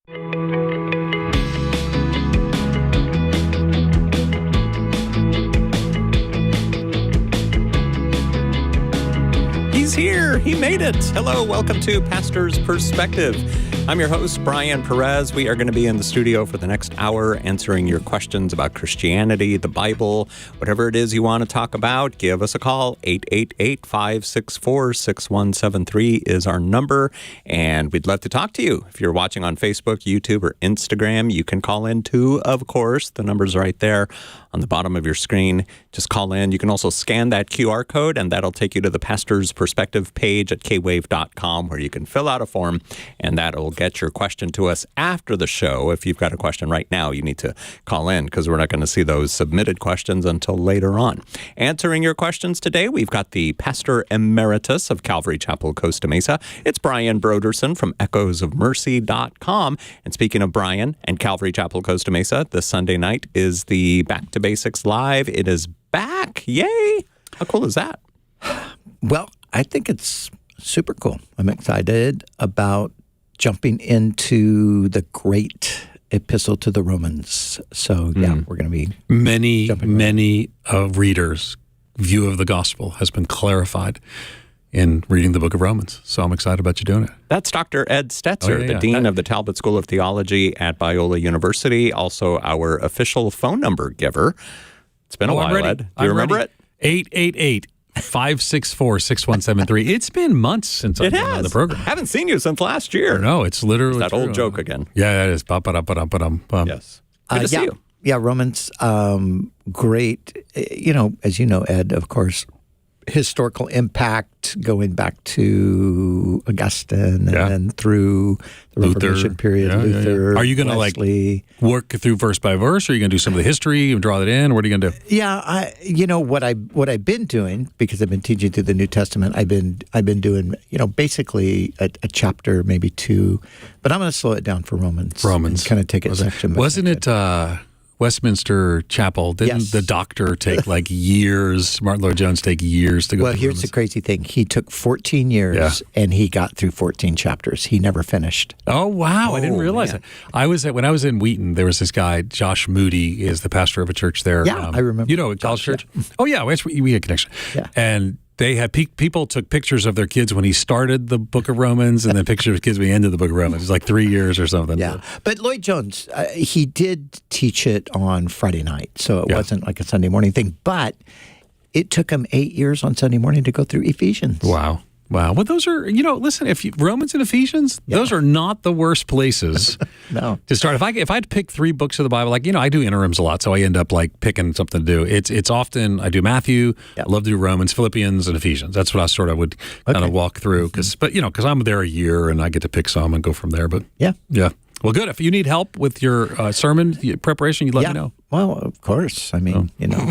He's here. He made it. Hello. Welcome to Pastor's Perspective. I'm your host, Brian Perez. We are going to be in the studio for the next hour answering your questions about Christianity, the Bible, whatever it is you want to talk about. Give us a call. 888-564-6173 is our number, and we'd love to talk to you. If you're watching on Facebook, YouTube, or Instagram, you can call in too, of course. The number's right there on the bottom of your screen. Just call in. You can also scan that QR code, and that'll take you to the Pastor's Perspective page at kwave.com, where you can fill out a form, and that'll get your question to us after the show. If you've got a question right now, you need to call in because we're not going to see those submitted questions until later on. Answering your questions today, we've got the Pastor Emeritus of Calvary Chapel, Costa Mesa. It's Brian Brodersen from echoesofmercy.com. And speaking of Brian and Calvary Chapel, Costa Mesa, this Sunday night is the Back to Basics Live. It is back. Yay! How cool is that? Well, I think it's super cool. I'm excited about jumping into the great epistle to the Romans. So, yeah, we're going to be many readers' view of the gospel has been clarified in reading the book of Romans. So I'm excited about you doing it. That's Dr. Ed Stetzer, the Dean of the Talbot School of Theology at Biola University, also our official phone number giver. It's been a while, Ed. Do you remember it? 888-564-6173. It's been months since I've been on the program. I haven't seen you since last year. No, it's literally that old joke again. Yeah, it is. Yes. Good to see you. Yeah, Romans, great. As you know, Ed, of course, historical impact going back to Augustine and then through the Reformation period, Luther. Are you going to work through verse by verse, or are you going to do some of the history and draw that in? What are you going to do? Yeah, what I've been doing, because I've been teaching through the New Testament, I've been doing basically a chapter, maybe two, but I'm going to slow it down for Romans. And kind of take it section by section. Wasn't it Westminster Chapel? Didn't the doctor take years? Martin Lloyd-Jones take years to go. Well, here's the crazy thing: he took 14 years, and he got through 14 chapters. He never finished. Oh wow! I didn't realize that. When I was in Wheaton, there was this guy, Josh Moody, is the pastor of a church there. Yeah, I remember. You know, College Church. Yeah. Oh yeah, we had a connection. Yeah, and they had people took pictures of their kids when he started the book of Romans, and then pictures of kids when he ended the book of Romans. It's like 3 years or something. Yeah, but Lloyd-Jones, he did teach it on Friday night, so it wasn't like a Sunday morning thing. But it took him 8 years on Sunday morning to go through Ephesians. Wow. Well, those are, listen, Romans and Ephesians, those are not the worst places to start. If I had to pick 3 books of the Bible, I do interims a lot, so I end up picking something to do. It's often, I do Matthew, I love to do Romans, Philippians, and Ephesians. That's what I sort of would kind of walk through, because I'm there a year and I get to pick some and go from there. But yeah. Well, good. If you need help with your sermon preparation, you'd let me know. Well, of course. I mean,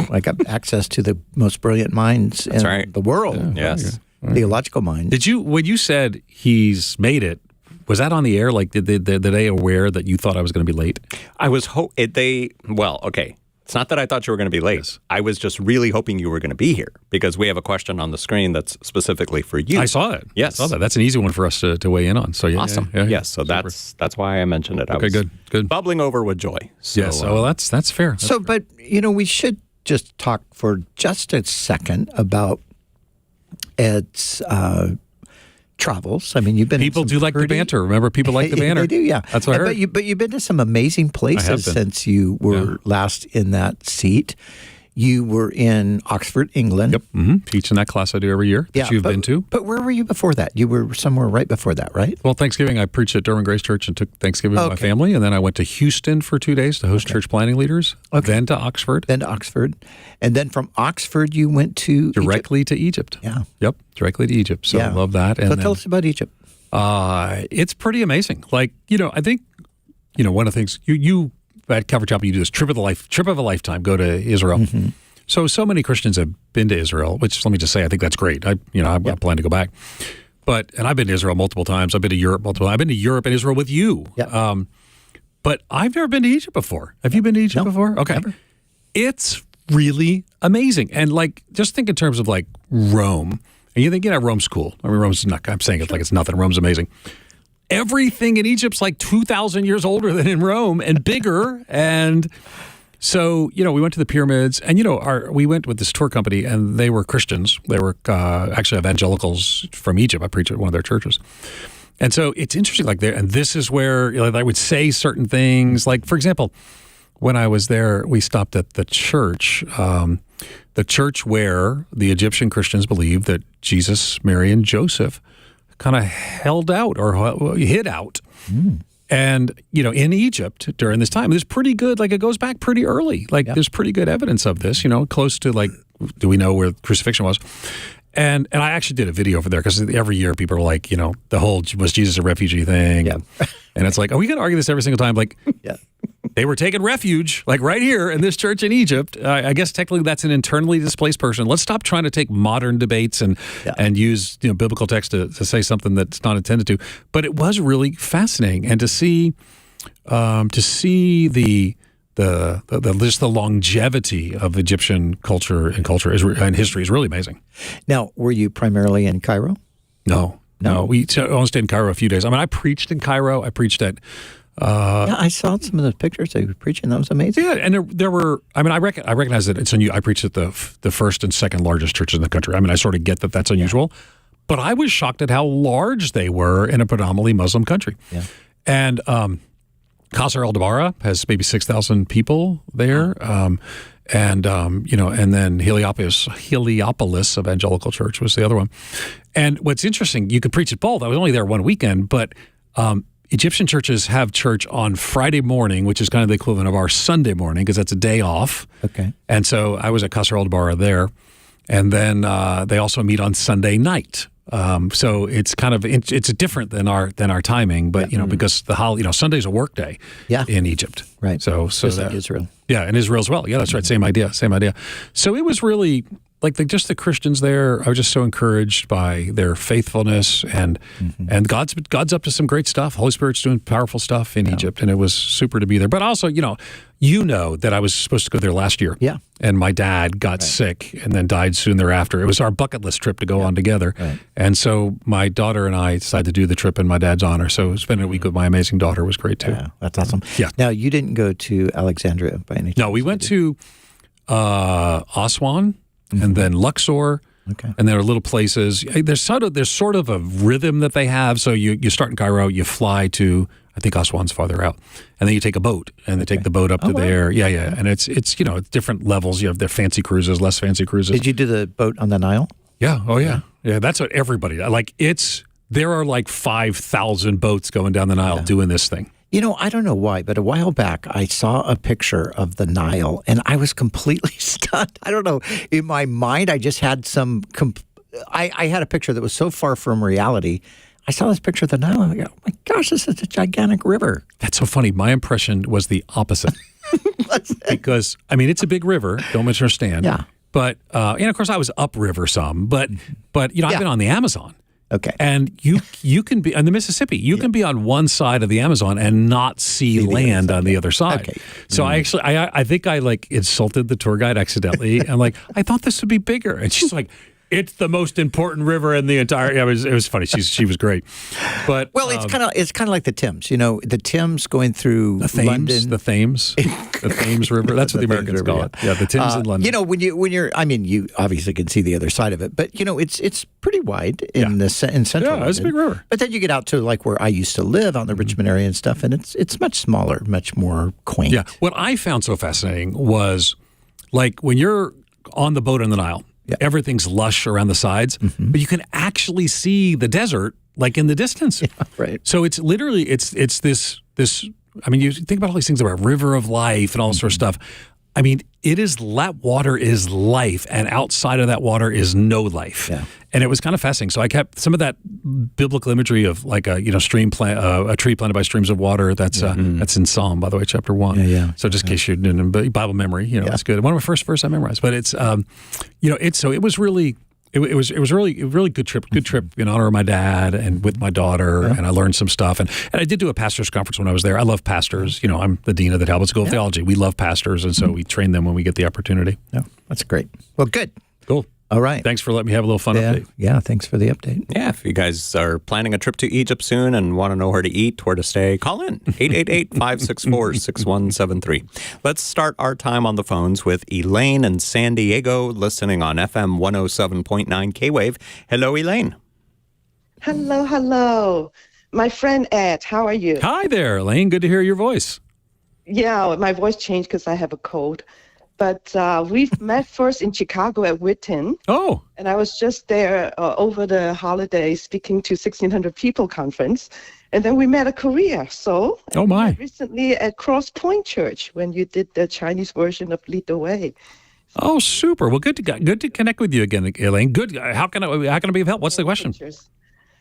I got access to the most brilliant minds in the world. Yeah. Yes. Theological mind. When you said he's made it, was that on the air? Did they aware that you thought I was going to be late? I was okay. It's not that I thought you were going to be late. Yes. I was just really hoping you were going to be here, because we have a question on the screen that's specifically for you. I saw it. Yes. I saw that. That's an easy one for us to weigh in on. So awesome. Yeah. Yes. So that's why I mentioned it. Okay, good. Bubbling over with joy. So, yes. Well, that's fair. That's fair. But we should just talk for just a second about Ed's travels. I mean, you've been. People do like the banter. Remember, people like the banter. They do, yeah. That's what I heard. But you've been to some amazing places since you were last in that seat. You were in Oxford, England. Yep. Mm-hmm. Teaching that class I do every year that you've been to. But where were you before that? You were somewhere right before that, right? Well, Thanksgiving, I preached at Durham Grace Church and took Thanksgiving with my family. And then I went to Houston for 2 days to host church planning leaders. Okay. Then to Oxford. And then from Oxford, you went to directly to Egypt. Yeah. Yep. Directly to Egypt. So I love that. And so tell us about Egypt. It's pretty amazing. I think, one of the things you at Calvary Chapel, you do this trip of a lifetime, go to Israel. Mm-hmm. So many Christians have been to Israel, which let me just say, I think that's great. I plan to go back. And I've been to Israel multiple times. I've been to Europe multiple times. I've been to Europe and Israel with you. Yep. But I've never been to Egypt before. Have you been to Egypt before? Okay. Never. It's really amazing. And just think in terms of Rome. And you think, Rome's cool. I mean, Rome's not, I'm saying it like it's nothing. Rome's amazing. everything in Egypt's like 2,000 years older than in Rome and bigger. And so, we went to the pyramids, and, we went with this tour company, and they were Christians. They were actually evangelicals from Egypt. I preached at one of their churches. And so it's interesting, and this is where I would say certain things. Like, for example, when I was there, we stopped at the church where the Egyptian Christians believed that Jesus, Mary, and Joseph kind of held out or hid out. And, in Egypt during this time, there's pretty good, it goes back pretty early. There's pretty good evidence of this, close to do we know where crucifixion was? And I actually did a video over there because every year people are like, the whole was Jesus a refugee thing? Yeah. And it's like, are we going to argue this every single time? Yeah. They were taking refuge, right here in this church in Egypt. I guess technically that's an internally displaced person. Let's stop trying to take modern debates and use biblical text to say something that's not intended to. But it was really fascinating, and to see the just the longevity of Egyptian culture and history is really amazing. Now, were you primarily in Cairo? No. We only stayed in Cairo a few days. I mean, I preached in Cairo. I preached at. I saw some of those pictures they were preaching. That was amazing. Yeah, and there were. I mean, I recognize that it's unusual. I preached at the first and second largest churches in the country. I mean, I sort of get that that's unusual, but I was shocked at how large they were in a predominantly Muslim country. Yeah. And Qasr al-Dabara has maybe 6,000 people there. And then Heliopolis Evangelical Church was the other one. And what's interesting, you could preach at both. I was only there one weekend, but Egyptian churches have church on Friday morning, which is kind of the equivalent of our Sunday morning because that's a day off. Okay. And so I was at Qasr al-Dabara there. And then they also meet on Sunday night. So it's kind of it's different than our timing, but because Sunday's a work day in Egypt, right? So just like Israel, and Israel as well. Yeah, that's right. Same idea. So it was really just the Christians there. I was just so encouraged by their faithfulness and God's up to some great stuff. Holy Spirit's doing powerful stuff in Egypt, and it was super to be there. But also, that I was supposed to go there last year. Yeah. And my dad got sick and then died soon thereafter. It was our bucket list trip to go on together. Right. And so my daughter and I decided to do the trip in my dad's honor. So spending a week with my amazing daughter was great too. Yeah, that's awesome. Yeah. Now, you didn't go to Alexandria by any chance? No, we went to Aswan and then Luxor. Okay. And there are little places. There's sort of a rhythm that they have. So you start in Cairo, you fly to, I think Aswan's farther out, and then you take a boat, and they take the boat up to there. Yeah, and it's different levels. You have their fancy cruises, less fancy cruises. Did you do the boat on the Nile? Yeah. Oh yeah. Yeah. That's what everybody there are 5,000 boats going down the Nile doing this thing. I don't know why, but a while back I saw a picture of the Nile and I was completely stunned. I don't know. In my mind, I just had I had a picture that was so far from reality. I saw this picture of the Nile and I go, oh my gosh, this is a gigantic river. That's so funny. My impression was the opposite. Because, it's a big river. Don't misunderstand. Yeah. But, and of course I was upriver some, but I've been on the Amazon. Okay. And you can be on the Mississippi. You can be on one side of the Amazon and not see land on the other side. Okay. So I think I insulted the tour guide accidentally. I'm like, I thought this would be bigger. And she's like, it's the most important river in the entire. Yeah, it was funny. She was great. But it's kind of like the Thames. The Thames going through London. The Thames River. That's what the Americans call it. Yeah, the Thames in London. When you're, you obviously can see the other side of it, but it's pretty wide in central. Yeah, it's a big river. But then you get out to where I used to live on the Richmond area and stuff, and it's much smaller, much more quaint. Yeah. What I found so fascinating was when you're on the boat in the Nile. Yeah. Everything's lush around the sides, but you can actually see the desert in the distance. Yeah, right. So it's literally it's this. You think about all these things about river of life and all this sort of stuff. That water is life, and outside of that water is no life. Yeah. And it was kind of fascinating. So I kept some of that biblical imagery of a stream a tree planted by streams of water. That's in Psalm, by the way, chapter 1. Yeah. So just in case you didn't, Bible memory, it's good. One of my first verses I memorized. But it's it was really. It was really a really good trip in honor of my dad and with my daughter, and I learned some stuff. And I did do a pastor's conference when I was there. I love pastors. I'm the dean of the Talbot School of Theology. We love pastors, and so we train them when we get the opportunity. Yeah, that's great. Well, good. Cool. All right. Thanks for letting me have a little fun update. Yeah, thanks for the update. Yeah, if you guys are planning a trip to Egypt soon and want to know where to eat, where to stay, call in 888-564-6173. Let's start our time on the phones with Elaine in San Diego, listening on FM 107.9 K-Wave. Hello, Elaine. Hello. My friend Ed, how are you? Hi there, Elaine. Good to hear your voice. Yeah, my voice changed because I have a cold. But we've met first in Chicago at Witten. Oh. And I was just there over the holidays speaking to 1,600 People conference. And then we met at Korea. So oh my. We met recently at Cross Point Church when you did the Chinese version of Lead the Way. Oh, super. Well, good to connect with you again, Elaine. Good. How can I be of help? What's the question?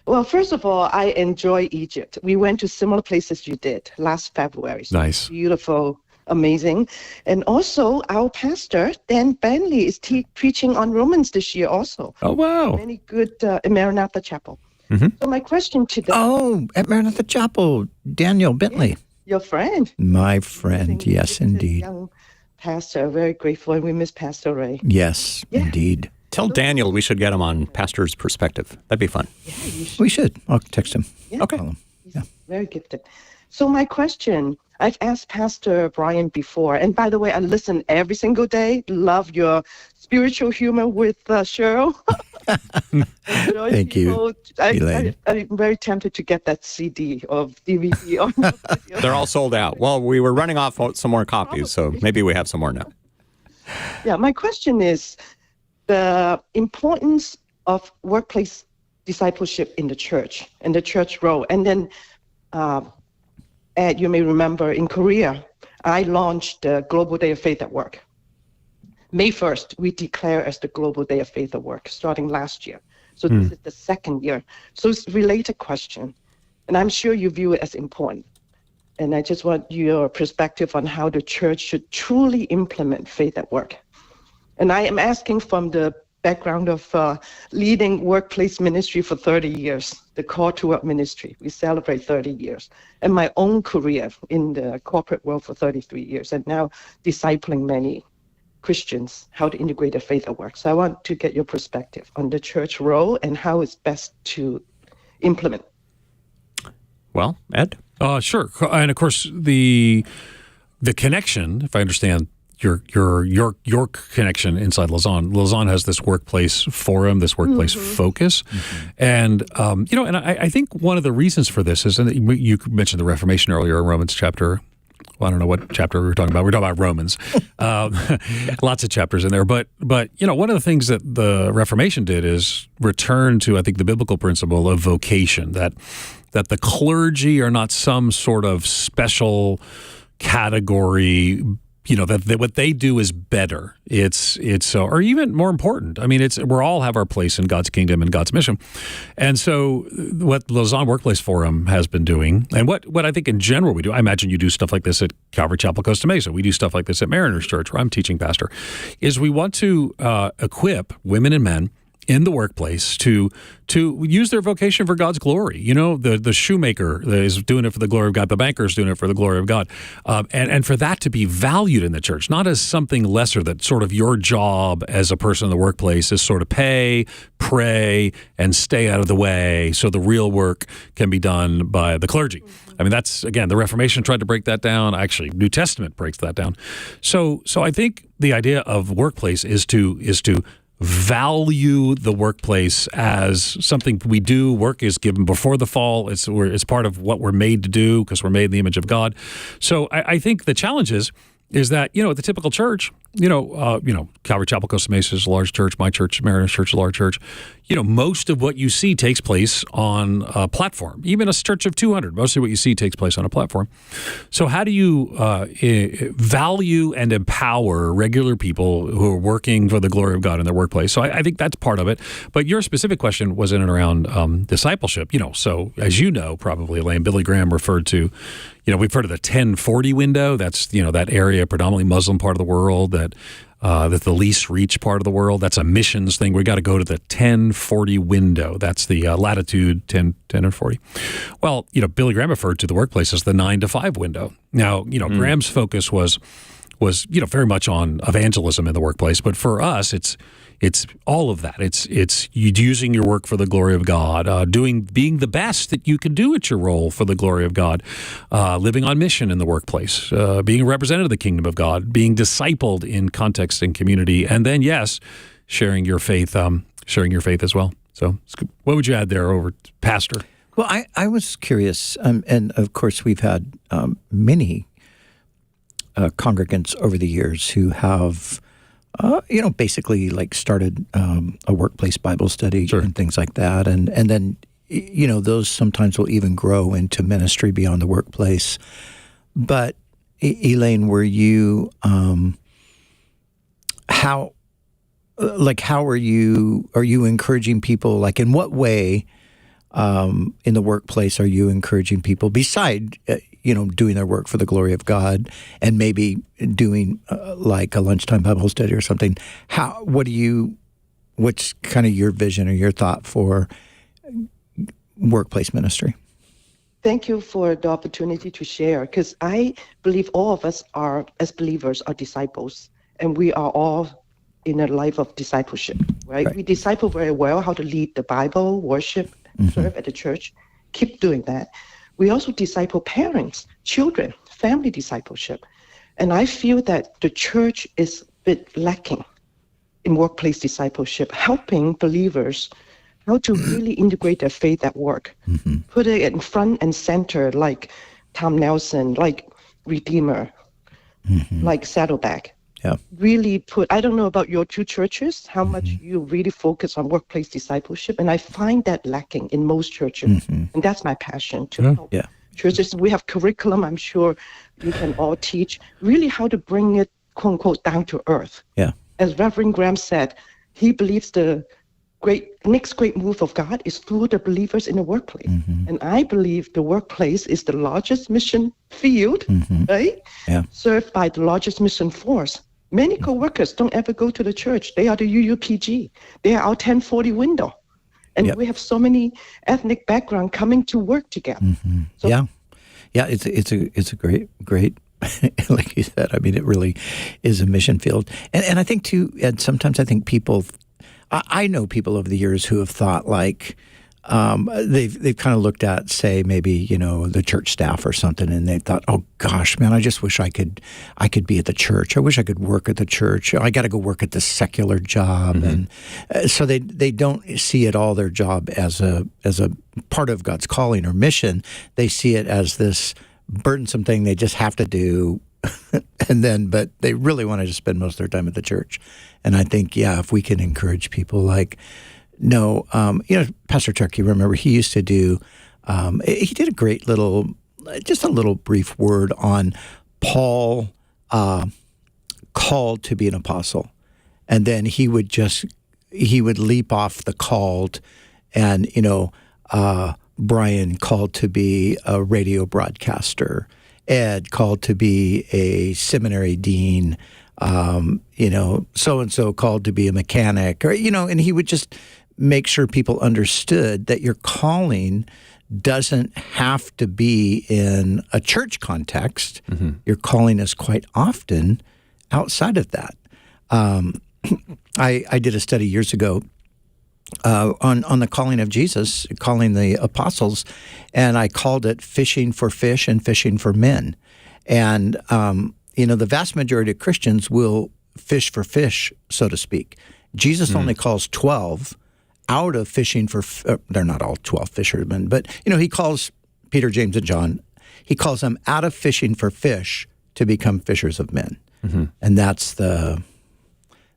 Well, first of all, I enjoy Egypt. We went to similar places you did last February. So nice. Beautiful. Amazing. And also, our pastor, Dan Bentley, is preaching on Romans this year also. Oh, wow. Many good at Maranatha Chapel. Mm-hmm. So my question today... Oh, at Maranatha Chapel, Daniel Bentley. Yeah, your friend. My friend, yes, indeed. Young pastor, very grateful, and we miss Pastor Ray. Yes, indeed. Tell Daniel we should get him on Pastor's Perspective. That'd be fun. Yeah, you should. We should. I'll text him. Yeah. Okay. He's very gifted. So my question, I've asked Pastor Brian before, and by the way, I listen every single day. Love your spiritual humor with Cheryl. Thank you, Elaine. I'm very tempted to get that CD or DVD. They're all sold out. Well, we were running off some more copies, so maybe we have some more now. Yeah, my question is the importance of workplace discipleship in the church and the church role. And then, Ed, you may remember in Korea, I launched the Global Day of Faith at Work. May 1st, we declare as the Global Day of Faith at Work, starting last year. So this is the second year. So it's a related question, and I'm sure you view it as important. And I just want your perspective on how the church should truly implement faith at work. And I am asking from the background of leading workplace ministry for 30 years, the Call to Work ministry. We celebrate 30 years. And my own career in the corporate world for 33 years, and now discipling many Christians how to integrate their faith at work. So I want to get your perspective on the church role and how it's best to implement. Well, Ed? Sure. And of course, the connection, if I understand your connection inside Lausanne. Lausanne has this workplace forum, this workplace focus, and and I think one of the reasons for this is, and you mentioned the Reformation earlier in Romans chapter. Well, I don't know what chapter we were talking about. We're talking about Romans. Lots of chapters in there, but one of the things that the Reformation did is return to, I think, the biblical principle of vocation, that the clergy are not some sort of special category. That what they do is better. It's or even more important. I mean, we all have our place in God's kingdom and God's mission. And so what Lausanne Workplace Forum has been doing, and what I think in general we do, I imagine you do stuff like this at Calvary Chapel, Costa Mesa. We do stuff like this at Mariners Church, where I'm teaching pastor, is we want to equip women and men in the workplace to use their vocation for God's glory. The shoemaker is doing it for the glory of God. The banker is doing it for the glory of God. And for that to be valued in the church, not as something lesser, that sort of your job as a person in the workplace is sort of pay, pray, and stay out of the way so the real work can be done by the clergy. I mean, that's, again, the Reformation tried to break that down. Actually, New Testament breaks that down. So I think the idea of workplace is to value the workplace as something we do. Work is given before the fall. It's part of what we're made to do because we're made in the image of God. So I think the challenge is that, at the typical church, Calvary Chapel, Costa Mesa is a large church. My church, Mariners Church, is a large church. Most of what you see takes place on a platform. Even a church of 200, most of what you see takes place on a platform. So how do you value and empower regular people who are working for the glory of God in their workplace? So I think that's part of it. But your specific question was in and around discipleship. So as you know, probably, Elaine, Billy Graham referred to, we've heard of the 1040 window. That's, that area, predominantly Muslim part of the world, that the least reached part of the world. That's a missions thing. We got to go to the 1040 window. That's the latitude 10 and 40. Well, Billy Graham referred to the workplace as the 9 to 5 window. Now, Graham's focus was was very much on evangelism in the workplace. But for us, it's all of that. It's you using your work for the glory of God, being the best that you can do at your role for the glory of God, living on mission in the workplace, being a representative of the kingdom of God, being discipled in context and community, and then sharing your faith as well. So, what would you add there, over Pastor? Well, I was curious, and of course we've had many congregants over the years who have, basically like started a workplace Bible study and things like that, and then those sometimes will even grow into ministry beyond the workplace. But Elaine, were you how are you encouraging people? Like, in what way in the workplace are you encouraging people beside doing their work for the glory of God, and maybe doing like a lunchtime Bible study or something? What's kind of your vision or your thought for workplace ministry? Thank you for the opportunity to share, because I believe all of us as believers, are disciples, and we are all in a life of discipleship, right? We disciple very well how to lead the Bible, worship, serve at the church. Keep doing that. We also disciple parents, children, family discipleship. And I feel that the church is a bit lacking in workplace discipleship, helping believers how to really integrate their faith at work, put it in front and center, like Tom Nelson, like Redeemer, like Saddleback. Yeah. Really I don't know about your two churches, how much you really focus on workplace discipleship, and I find that lacking in most churches. And that's my passion, to help churches. We have curriculum, I'm sure you can all teach, really how to bring it, quote unquote, down to earth. Yeah. As Reverend Graham said, he believes the next great move of God is through the believers in the workplace. And I believe the workplace is the largest mission field, right? Yeah. Served by the largest mission force. Many co-workers don't ever go to the church. They are the UUPG. They are our 1040 window. And we have so many ethnic background coming to work together. So, yeah, it's a great, like you said. I mean, it really is a mission field. And I think too, Ed, sometimes I think people, I know people over the years who have thought like, they've kind of looked at, say, maybe the church staff or something, and they thought, oh gosh, man, I just wish I could be at the church. I wish I could work at the church. I got to go work at this secular job, and so they don't see at all their job as a part of God's calling or mission. They see it as this burdensome thing they just have to do, but they really want to just spend most of their time at the church. And I think, if we can encourage people like, no, Pastor Chuck, you remember, he used to do, he did a great just a little brief word on Paul called to be an apostle. And then he would leap off the called, and, Brian called to be a radio broadcaster, Ed called to be a seminary dean, so-and-so called to be a mechanic, or, and he would just make sure people understood that your calling doesn't have to be in a church context. Your calling is quite often outside of that. I did a study years ago on the calling of Jesus, calling the apostles, and I called it Fishing for Fish and Fishing for Men. And, the vast majority of Christians will fish for fish, so to speak. Jesus only calls 12 out of fishing for, they're not all 12 fishermen, but, he calls Peter, James, and John, he calls them out of fishing for fish to become fishers of men. And that's the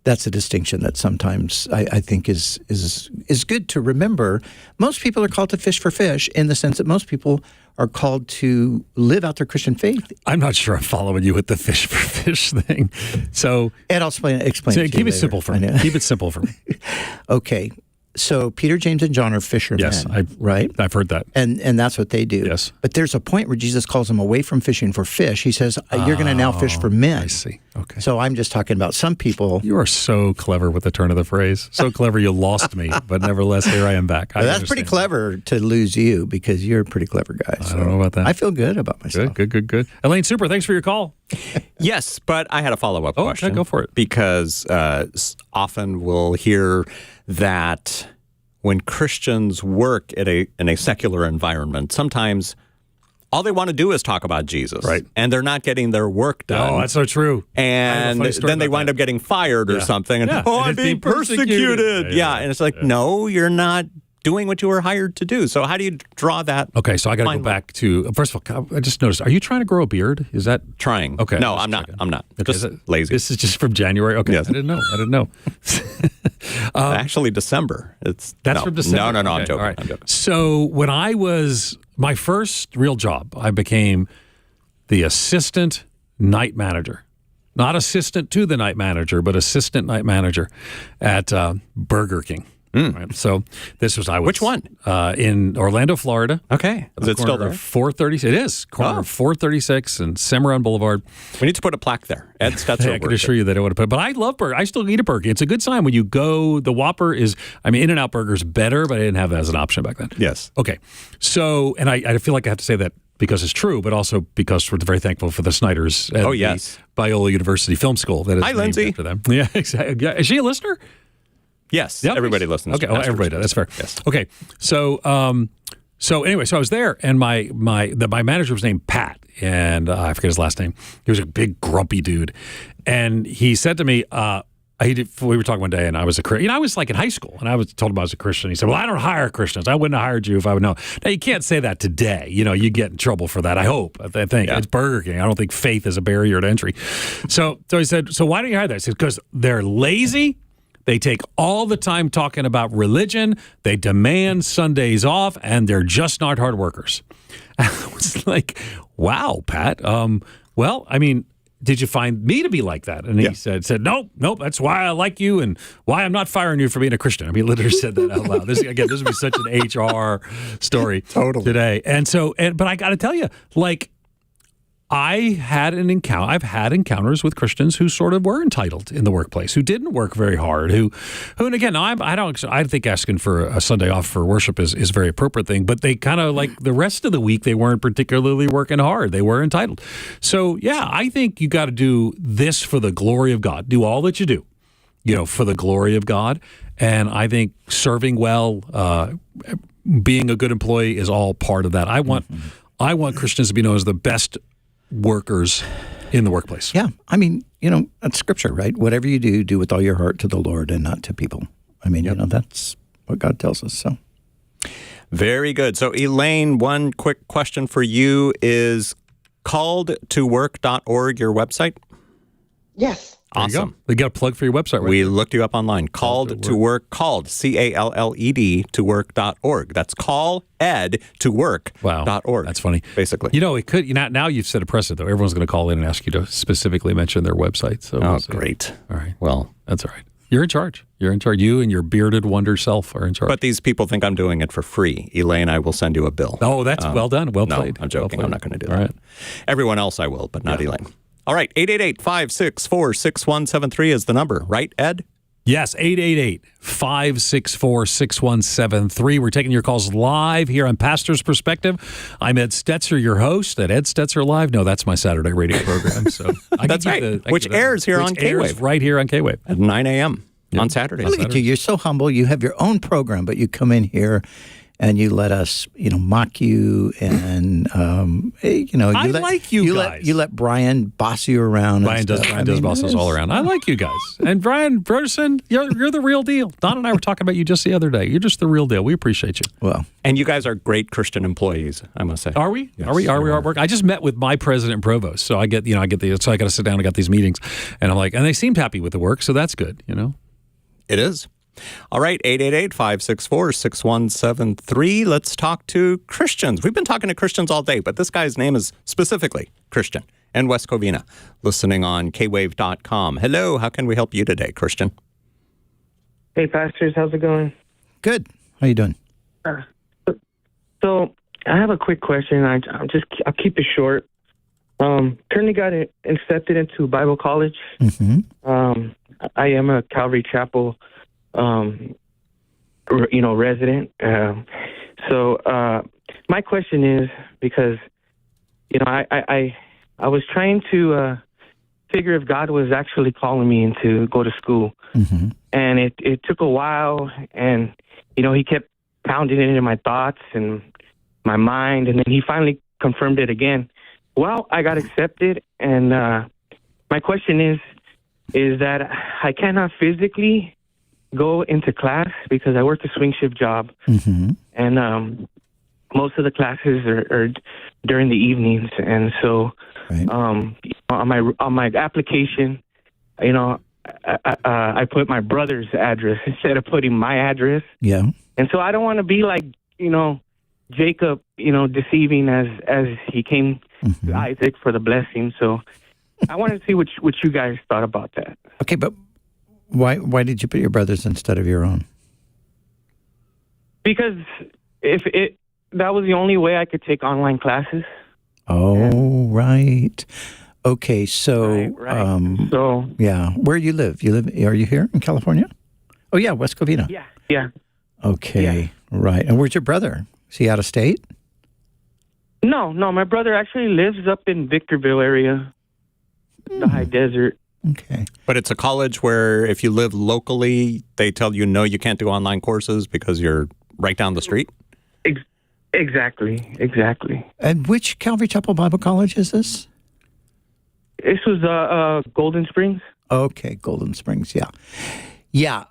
distinction that sometimes I think is good to remember. Most people are called to fish for fish in the sense that most people are called to live out their Christian faith. I'm not sure I'm following you with the fish for fish thing. So, and I'll explain so it to keep you it simple for me. Keep it simple for me. Okay. So Peter, James, and John are fishermen, Yes, right? I've heard that. And that's what they do. Yes. But there's a point where Jesus calls them away from fishing for fish. He says, you're going to now fish for men. I see. Okay. So I'm just talking about some people. You are so clever with the turn of the phrase. So clever you lost me, but nevertheless, here I am back. That's pretty clever to lose you because you're a pretty clever guy. I don't know about that. I feel good about myself. Good. Elaine, super. Thanks for your call. Yes, but I had a follow-up Oh, question. okay, go for it. Because often we'll hear that when Christians work in a secular environment, sometimes all they want to do is talk about Jesus. Right. And they're not getting their work done. Oh, that's so true. And then they wind up getting fired or something. And, oh, I'm being persecuted. Yeah. And it's like, no, you're not doing what you were hired to do. So how do you draw that? Okay, so I got to go back to, first of all, I just noticed, are you trying to grow a beard? Is that? Trying. Okay. No, I'm not. I'm not. Okay, Just lazy. This is just from January? Okay. Yes. I didn't know. Actually, December. That's no. from December? No, Okay, I'm joking. all right. I'm joking. So when I was, my first real job, I became the assistant night manager. Not assistant to the night manager, but assistant night manager at Burger King. Right? So this was, Which one? In Orlando, Florida. Okay. Is it still there? 436. It is. Corner of 436 and Cimarron Boulevard. We need to put a plaque there. Ed Stetzer. I can assure you that I would have put. But I love burger. I still eat a burger. It's a good sign when you go. The Whopper is. I mean, In-N-Out Burger is better, but I didn't have that as an option back then. Yes. Okay. So, and I feel like I have to say that because it's true, but also because we're very thankful for the Snyders at yes. the Biola University Film School that is Hi, named Lindsay. after them. Yeah, exactly. Yeah. Is she a listener? Yes. Yep. Everybody listens. Okay. To Everybody does. That's fair. Yes. Okay. So anyway, so I was there, and my manager was named Pat, and I forget his last name. He was a big grumpy dude, and he said to me, we were talking one day, and I was I was like in high school, and I was told him I was a Christian. He said, "Well, I don't hire Christians. I wouldn't have hired you if I would know." Now you can't say that today. You know, you get in trouble for that. I hope. I think it's Burger King. I don't think faith is a barrier to entry. So he said, "So why don't you hire that?" I said, "Because they're lazy. They take all the time talking about religion. They demand Sundays off, and they're just not hard workers." I was like, "Wow, Pat. Well, I mean, did you find me to be like that?" And he said, "Nope. That's why I like you, and why I'm not firing you for being a Christian." I mean, literally said that out loud. This would be such an HR story today. And so, but I got to tell you, like, I've had encounters with Christians who sort of were entitled in the workplace, who didn't work very hard, who, and again, I think asking for a Sunday off for worship is a very appropriate thing, but they kind of like the rest of the week, they weren't particularly working hard. They were entitled. So yeah, I think you got to do this for the glory of God. Do all that you do, for the glory of God. And I think serving well, being a good employee is all part of that. I want Christians to be known as the best workers in the workplace. Yeah. I mean, that's scripture, right? Whatever you do, do with all your heart to the Lord and not to people. I mean, that's what God tells us. So very good. So Elaine, one quick question for you is calledtowork.org your website? Yes. Awesome. You got a plug for your website, right? We looked you up online. Called to work, CALLED to work.org. That's calledtowork.org. Wow. That's funny. Basically. It could, now you've set a precedent, though. Everyone's going to call in and ask you to specifically mention their website. So great. All right. Well, that's all right. You're in charge. You and your bearded wonder self are in charge. But these people think I'm doing it for free. Elaine, I will send you a bill. Oh, that's well done. Well played. No, I'm joking. I'm not going to do that. All right. Everyone else I will, but not Elaine. All right, 888-564-6173 is the number, right, Ed? Yes, 888-564-6173. We're taking your calls live here on Pastor's Perspective. I'm Ed Stetzer, your host at Ed Stetzer Live. No, that's my Saturday radio program. So that's right, which airs here on K-Wave. Right here on K-Wave. At 9 a.m. on Saturdays. Look at you. You're so humble. You have your own program, but you come in here and you let us, mock you, and I like you guys. You let Brian boss you around. Brian does boss us all around. I like you guys. And Brian Broderson, you're the real deal. Don and I were talking about you just the other day. You're just the real deal. We appreciate you. Well, and you guys are great Christian employees, I must say. Are we? Yes, are we at work? I just met with my president and provost, so I got to sit down. I got these meetings, and I'm like, and they seemed happy with the work, so that's good. It is. All right, 888-564-6173. Let's talk to Christians. We've been talking to Christians all day, but this guy's name is specifically Christian in West Covina, listening on kwave.com. Hello, how can we help you today, Christian? Hey, pastors, how's it going? Good. How you doing? So I have a quick question. I'll keep it short. Currently got accepted into Bible college. Mm-hmm. I am a Calvary Chapel, resident. So my question is, because I was trying to figure if God was actually calling me to go to school, Mm-hmm. and it took a while, and He kept pounding it in my thoughts and my mind, and then He finally confirmed it again. Well, I got accepted, and my question is that I cannot physically go into class because I work a swing shift job, Mm-hmm. and most of the classes are during the evenings, and so Right. on my application, I put my brother's address instead of putting my address, Yeah. and so I don't want to be like Jacob, deceiving as he came Mm-hmm. to Isaac for the blessing. So I wanted to see what you guys thought about that. Okay, but why did you put your brother's instead of your own? Because that was the only way I could take online classes. Oh, right. Okay, so Right. So yeah, where you live? Are you here in California? Oh yeah, West Covina. yeah. Okay, right. And where's your brother? Is he out of state? No, my brother actually lives up in Victorville area, the high desert. Okay. But it's a college where if you live locally, they tell you, no, you can't do online courses because you're right down the street? Exactly. And which Calvary Chapel Bible College is this? This was Golden Springs. Okay, Golden Springs, yeah. Yeah,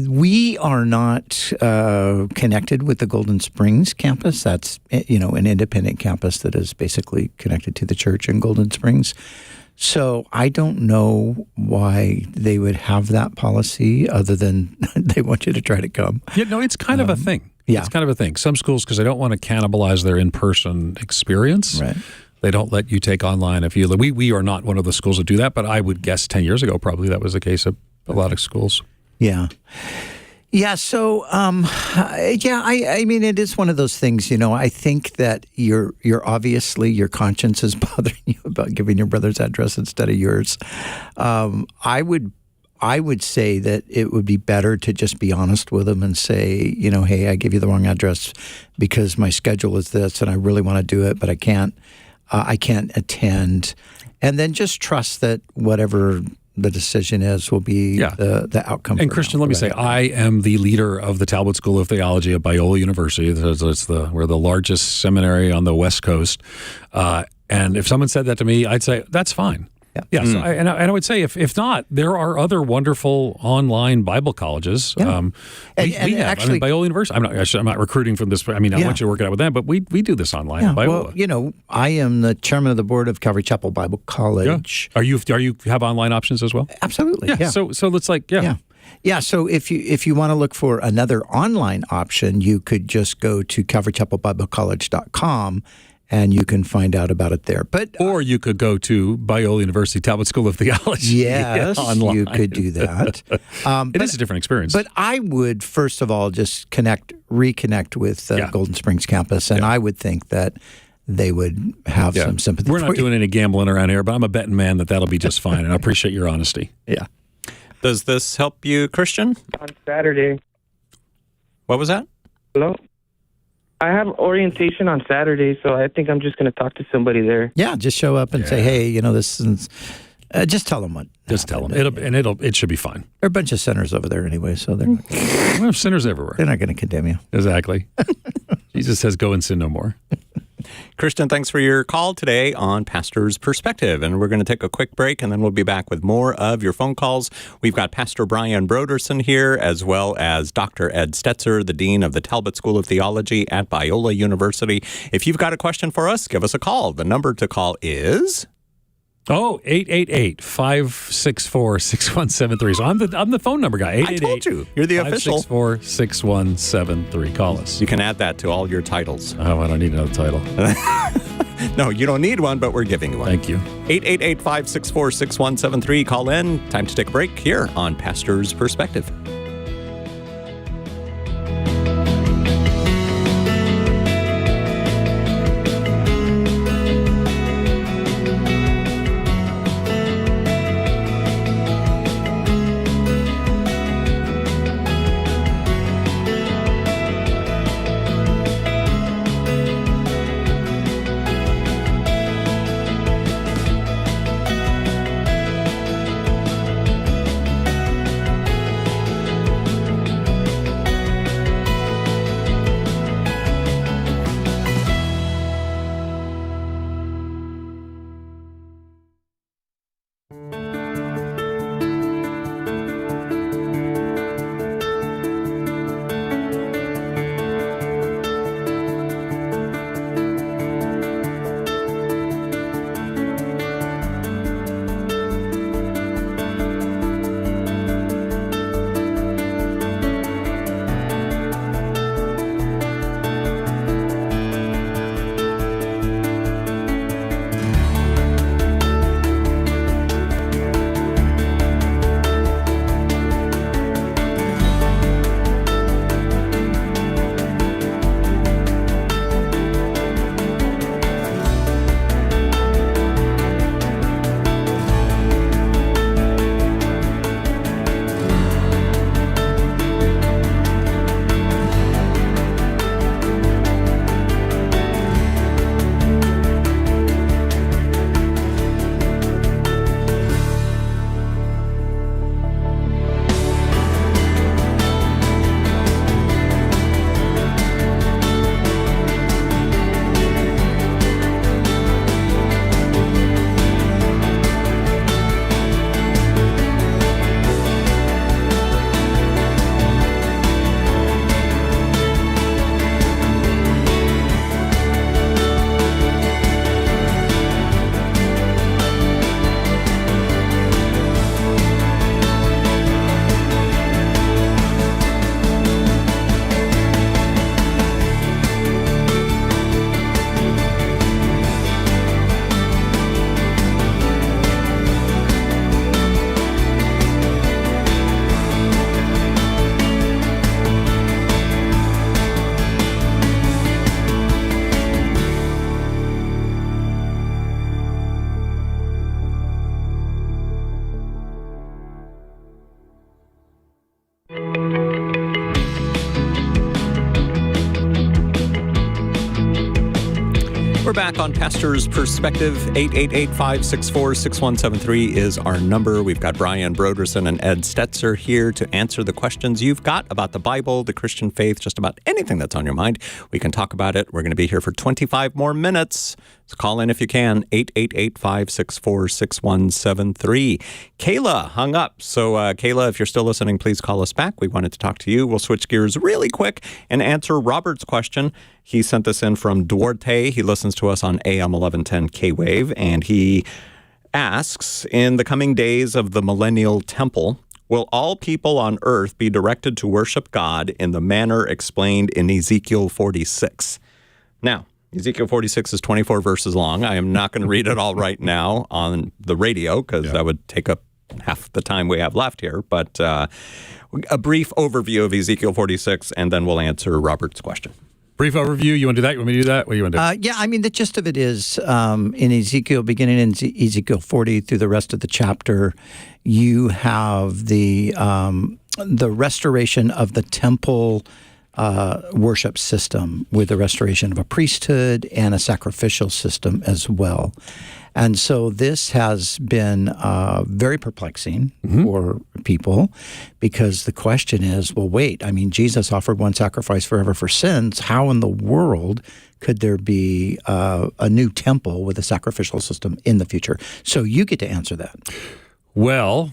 we are not connected with the Golden Springs campus. That's, an independent campus that is basically connected to the church in Golden Springs. So I don't know why they would have that policy other than they want you to try to come. Yeah, no, it's kind of a thing. yeah. It's kind of a thing. Some schools, because they don't want to cannibalize their in-person experience, Right. they don't let you take online. We are not one of the schools that do that, but I would guess 10 years ago probably that was the case of a lot of schools. Yeah. Yeah. So, I mean, it is one of those things, I think that you're obviously your conscience is bothering you about giving your brother's address instead of yours. I would say that it would be better to just be honest with them and say, hey, I give you the wrong address because my schedule is this and I really want to do it, but I can't attend. And then just trust that whatever the decision is will be the outcome. And Christian, let me say, I am the leader of the Talbot School of Theology at Biola University. We're the largest seminary on the West Coast. And if someone said that to me, I'd say, that's fine. Yeah. Yes, and I would say if not, there are other wonderful online Bible colleges. Yeah. We have. Actually, Biola University. I'm not recruiting from this. I mean, I want you to work it out with them, but we do this online. Yeah, at Biola. well, I am the chairman of the board of Calvary Chapel Bible College. Yeah. Are you have online options as well? Absolutely. Yeah. So it's like Yeah. So if you want to look for another online option, you could just go to calvarychapelbiblecollege.com. And you can find out about it there. Or you could go to Biola University Talbot School of Theology. Yes, online. you could do that. It is a different experience. But I would, first of all, just reconnect with Golden Springs campus, and I would think that they would have some sympathy. We're not doing any gambling around here, but I'm a betting man that'll be just fine, and I appreciate your honesty. Yeah. Does this help you, Christian? On Saturday. What was that? Hello? I have orientation on Saturday, so I think I'm just going to talk to somebody there. Yeah, just show up and say, hey, this is... just tell them what. Just tell them. It should be fine. There are a bunch of sinners over there anyway, so they're not, We have sinners everywhere. they're not going to condemn you. Exactly. Jesus says, go and sin no more. Christian, thanks for your call today on Pastor's Perspective. And we're going to take a quick break, and then we'll be back with more of your phone calls. We've got Pastor Brian Broderson here, as well as Dr. Ed Stetzer, the Dean of the Talbot School of Theology at Biola University. If you've got a question for us, give us a call. The number to call is... 888-564-6173. So I'm the phone number guy. 888. I told you. You're the official. 564-6173. Call us. You can add that to all your titles. Oh, I don't need another title. No, you don't need one, but we're giving you one. Thank you. 888-564-6173. Call in. Time to take a break here on Pastor's Perspective. back on Pastor's Perspective. 888-564-6173 is our number. We've got Brian Broderson and Ed Stetzer here to answer the questions you've got about the Bible, the Christian faith, just about anything that's on your mind. We can talk about it. We're going to be here for 25 more minutes. So call in if you can, 888-564-6173. Kayla hung up. So Kayla, if you're still listening, please call us back. We wanted to talk to you. We'll switch gears really quick and answer Robert's question. He sent this in from Duarte. He listens to us on AM 1110 K-Wave, and he asks, in the coming days of the millennial temple, will all people on earth be directed to worship God in the manner explained in Ezekiel 46? Now, Ezekiel 46 is 24 verses long. I am not going to read it all right now on the radio because that would take up half the time we have left here. But a brief overview of Ezekiel 46, and then we'll answer Robert's question. Brief overview. You want to do that? You want me to do that? What do you want to do? Yeah, I mean, the gist of it is in Ezekiel, beginning in Ezekiel 40 through the rest of the chapter, you have the restoration of the temple worship system with the restoration of a priesthood and a sacrificial system as well. And so this has been very perplexing for people because the question is, well, wait, I mean, Jesus offered one sacrifice forever for sins. How in the world could there be a new temple with a sacrificial system in the future? So you get to answer that. Well,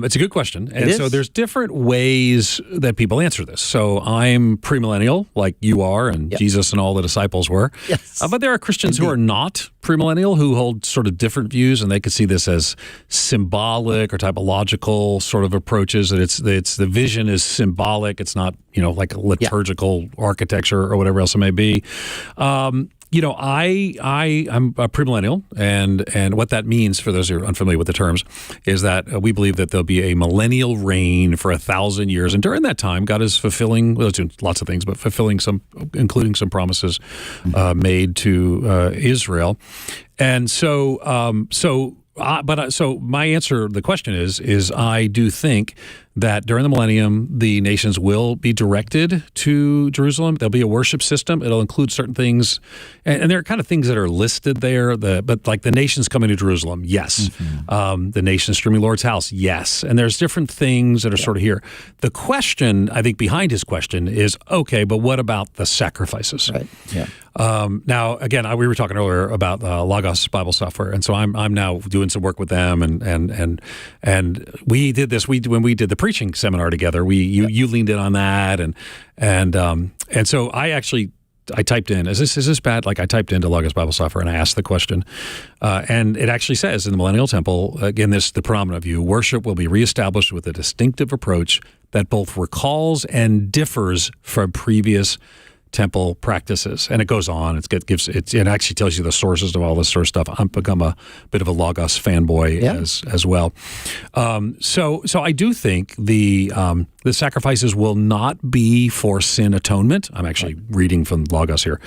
it's a good question. And so there's different ways that people answer this. So I'm premillennial, like you are, and Jesus and all the disciples were. Yes. But there are Christians who are not premillennial, who hold sort of different views, and they could see this as symbolic or typological sort of approaches. That it's the vision is symbolic. It's not, like a liturgical architecture or whatever else it may be. I'm a premillennial, and what that means for those who are unfamiliar with the terms is that we believe that there'll be a millennial reign for 1,000 years, and during that time, God is fulfilling doing lots of things, but fulfilling including some promises made to Israel, and so my answer to the question is I do think that during the millennium, the nations will be directed to Jerusalem. There'll be a worship system. It'll include certain things, and there are kind of things that are listed there. But like the nations coming to Jerusalem, yes. The nations streaming Lord's house, yes. And there's different things that are sort of here. The question, I think, behind his question is, okay, but what about the sacrifices? Right. Yeah. Now, again, we were talking earlier about Logos Bible Software, and so I'm now doing some work with them, and we did this. When we did the preaching seminar together, you leaned in on that, and so I typed in, is this bad? Like I typed into Logos Bible Software and I asked the question, and it actually says in the Millennial Temple, again, the predominant view, worship will be reestablished with a distinctive approach that both recalls and differs from previous temple practices. And it goes on. It actually tells you the sources of all this sort of stuff. I've become a bit of a Logos fanboy as well. So I do think the sacrifices will not be for sin atonement. I'm actually reading from Logos here,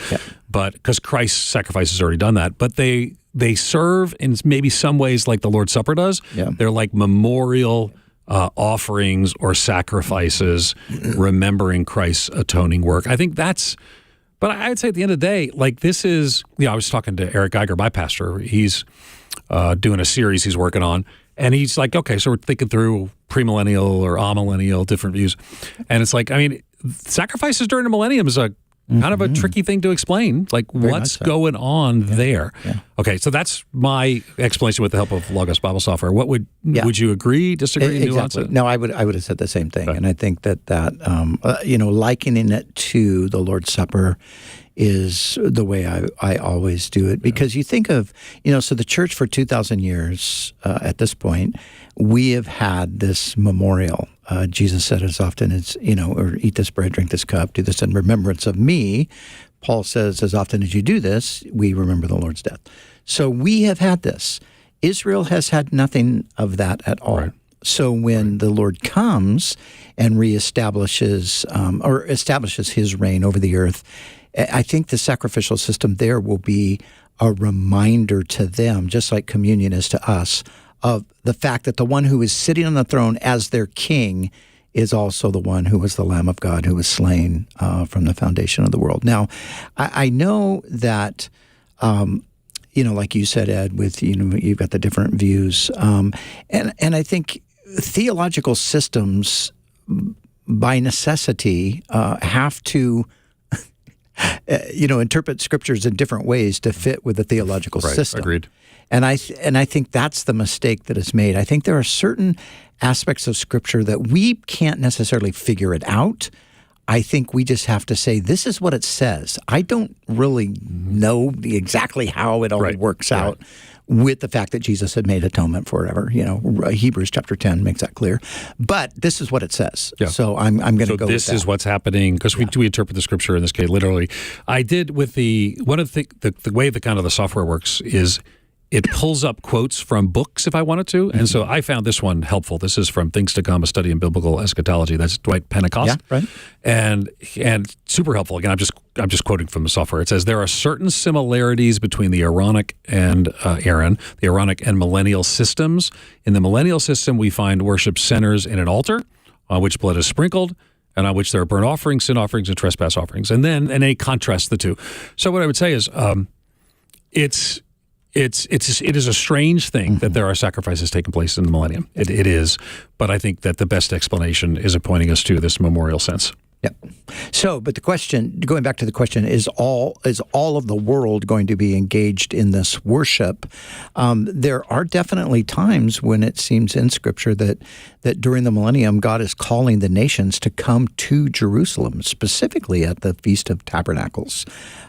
but because Christ's sacrifice has already done that. But they serve in maybe some ways like the Lord's Supper does. Yeah. They're like memorial offerings or sacrifices remembering Christ's atoning work. I think but I'd say at the end of the day, like this is, I was talking to Eric Geiger, my pastor. He's doing a series he's working on, and he's like, okay, so we're thinking through premillennial or amillennial, different views. And it's like, I mean, sacrifices during the millennium is a kind of a tricky thing to explain, like what's going on there. Yeah. Okay, so that's my explanation with the help of Logos Bible Software. What would you agree, disagree, nuance it? No, I would have said the same thing, and I think that likening it to the Lord's Supper is the way I always do it, because you think of, so the church for 2,000 years at this point, we have had this memorial. Jesus said as often as, or eat this bread, drink this cup, do this in remembrance of me. Paul says, as often as you do this, we remember the Lord's death. So we have had this. Israel has had nothing of that at all. Right. So when the Lord comes and establishes his reign over the earth, I think the sacrificial system there will be a reminder to them, just like communion is to us, of the fact that the one who is sitting on the throne as their king is also the one who was the Lamb of God who was slain from the foundation of the world. Now, I know that like you said, Ed, with you've got the different views, and I think theological systems, by necessity, have to interpret scriptures in different ways to fit with the theological system. Agreed. And I think that's the mistake that is made. I think there are certain aspects of Scripture that we can't necessarily figure it out. I think we just have to say, this is what it says. I don't really know exactly how it all works out with the fact that Jesus had made atonement forever. Hebrews chapter 10 makes that clear. But this is what it says. Yeah. So I'm going to go with that. This is what's happening, because we interpret the Scripture in this case literally. I did with one of the way the kind of the software works is it pulls up quotes from books if I wanted to. And so I found this one helpful. This is from Things to Come, A Study in Biblical Eschatology. That's Dwight Pentecost. Yeah, right. And super helpful. Again, I'm just quoting from the software. It says, there are certain similarities between the Aaronic and the Aaronic and millennial systems. In the millennial system, we find worship centers in an altar on which blood is sprinkled, and on which there are burnt offerings, sin offerings, and trespass offerings. And they contrast the two. So what I would say is it is a strange thing that there are sacrifices taking place in the millennium. It is, but I think that the best explanation is pointing us to this memorial sense. Yep. So, but the question, going back to the question, is all of the world going to be engaged in this worship? There are definitely times when it seems in Scripture that during the millennium, God is calling the nations to come to Jerusalem, specifically at the Feast of Tabernacles.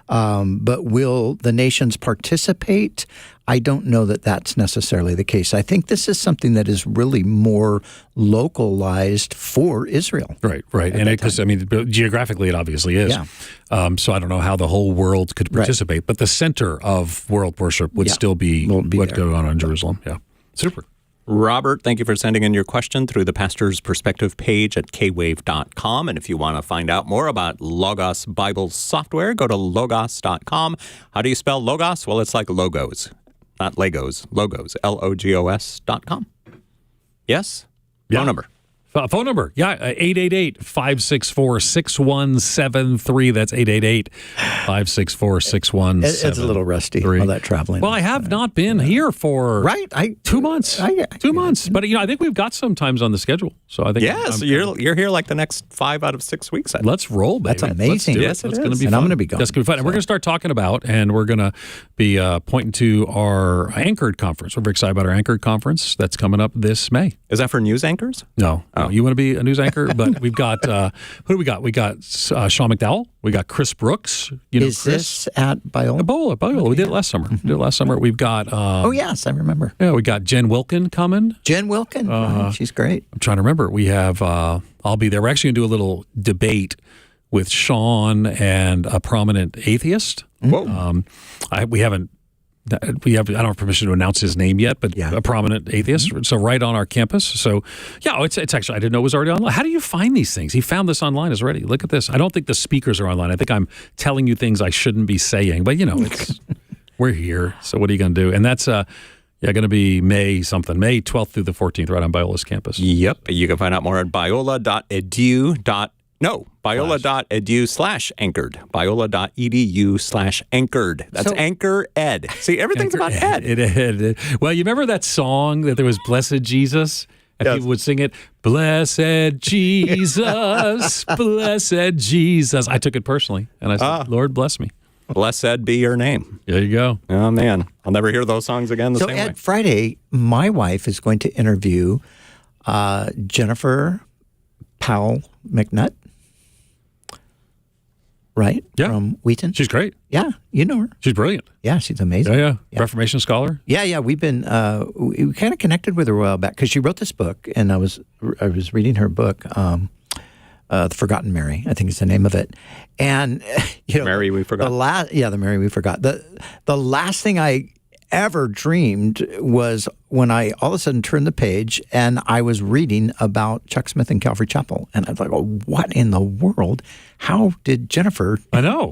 But will the nations participate? I don't know that that's necessarily the case. I think this is something that is really more localized for Israel. Right. And because, geographically it obviously is. Yeah. So I don't know how the whole world could participate, but the center of world worship would still be what goes on in Jerusalem. Yeah. Super. Robert, thank you for sending in your question through the Pastor's Perspective page at kwave.com. And if you want to find out more about Logos Bible software, go to logos.com. How do you spell Logos? Well, it's like logos, not Legos. Logos, LOGOS.com. Yes? Yeah. Phone number. Phone number, 888-564-6173. That's 888-564-6173. It's a little rusty, all that traveling. Well, I have not been here for 2 months. 2 months. But, I think we've got some times on the schedule. So I think you're here like the next 5 out of 6 weeks. Let's roll, baby. That's amazing. Yes, it's going to be fun. And I'm going to be gone. That's going to be fun. And we're going to start talking about, and we're going to be pointing to our Anchored conference. We're very excited about our Anchored conference that's coming up this May. Is that for news anchors? No. You want to be a news anchor? But we've got, who do we got? We got Sean McDowell. We got Chris Brooks. Is Chris. This at Biola? Biola. We did it last summer. We've got... oh, yes, I remember. Yeah, we got Jen Wilkin coming. Jen Wilkin? She's great. I'm trying to remember. We have... I'll be there. We're actually going to do a little debate with Sean and a prominent atheist. Whoa. I don't have permission to announce his name yet, but a prominent atheist. So right on our campus. So it's actually, I didn't know it was already online. How do you find these things? He found this online already. Look at this. I don't think the speakers are online. I think I'm telling you things I shouldn't be saying, but we're here. So what are you going to do? And that's going to be May 12th through the 14th, right on Biola's campus. Yep. You can find out more at biola.edu/anchored. Biola.edu/anchored. That's Anchor Ed. See, everything's about Ed. Ed. Well, you remember that song that there was Blessed Jesus? And people would sing it, Blessed Jesus, Blessed Jesus. I took it personally, and I said, Lord, bless me. Blessed be your name. There you go. Oh, man. I'll never hear those songs again the same way. So, Ed, Friday, my wife is going to interview Jennifer Powell McNutt. Right? Yeah. From Wheaton. She's great. Yeah, you know her. She's brilliant. Yeah, she's amazing. Yeah. Reformation scholar. Yeah. We've been we kind of connected with her a while back because she wrote this book, and I was reading her book, The Forgotten Mary, I think is the name of it. And Mary We Forgot. The Mary We Forgot. The last thing I ever dreamed was when I all of a sudden turned the page and I was reading about Chuck Smith and Calvary Chapel. And I was like, what in the world? How did Jennifer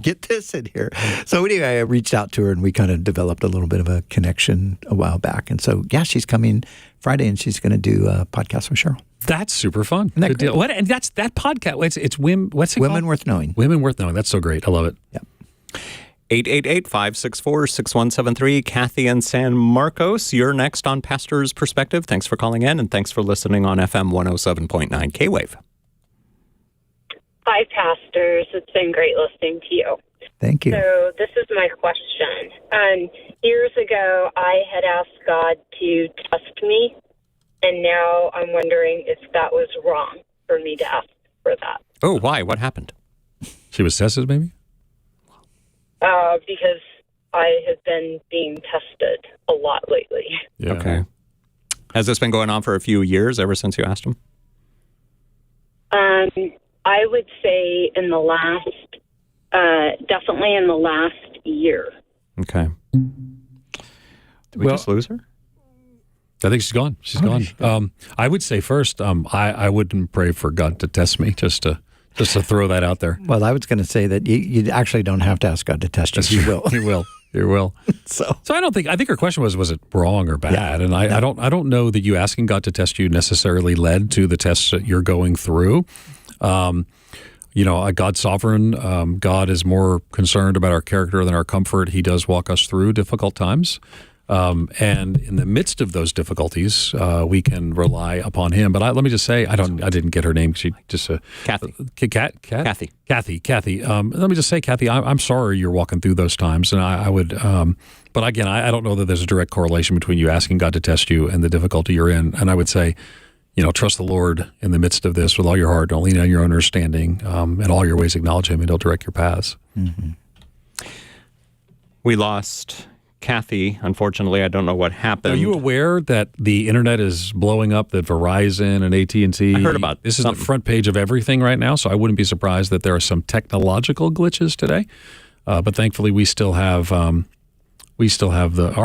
get this in here? So anyway, I reached out to her and we kind of developed a little bit of a connection a while back. And so, she's coming Friday and she's going to do a podcast with Cheryl. That's super fun. Good deal. What? And that's that podcast. It's What's it Women called? Worth Knowing. Women Worth Knowing. That's so great. I love it. Yeah. 888-564-6173. Kathy in San Marcos, you're next on Pastor's Perspective. Thanks for calling in, and thanks for listening on FM 107.9 K-Wave. Hi, pastors. It's been great listening to you. Thank you. So this is my question. Years ago, I had asked God to test me, and now I'm wondering if that was wrong for me to ask for that. Oh, why? What happened? She was tested, maybe? Because I have been being tested a lot lately. Yeah. Okay. Has this been going on for a few years, ever since you asked him? I would say in the last, definitely in the last year. Okay. Did we just lose her? I think she's gone. She's gone. I would say first, I wouldn't pray for God to test me, just to throw that out there. Well, I was going to say that you actually don't have to ask God to test you. He will. He will. He will. So I think her question was it wrong or bad? Yeah. And I don't know that you asking God to test you necessarily led to the tests that you're going through. God's sovereign. God is more concerned about our character than our comfort. He does walk us through difficult times. And in the midst of those difficulties, we can rely upon Him. But let me just say, I didn't get her name. She just Kathy. Kathy. Let me just say, Kathy, I'm sorry you're walking through those times, and I would. But again, I don't know that there's a direct correlation between you asking God to test you and the difficulty you're in. And I would say, trust the Lord in the midst of this with all your heart. Don't lean on your own understanding. In all your ways, acknowledge Him, and He'll direct your paths. Mm-hmm. We lost Kathy, unfortunately. I don't know what happened. Are you aware that the internet is blowing up, that Verizon and AT&T... I heard about this. Something. Is the front page of everything right now, so I wouldn't be surprised that there are some technological glitches today. But thankfully, we still have our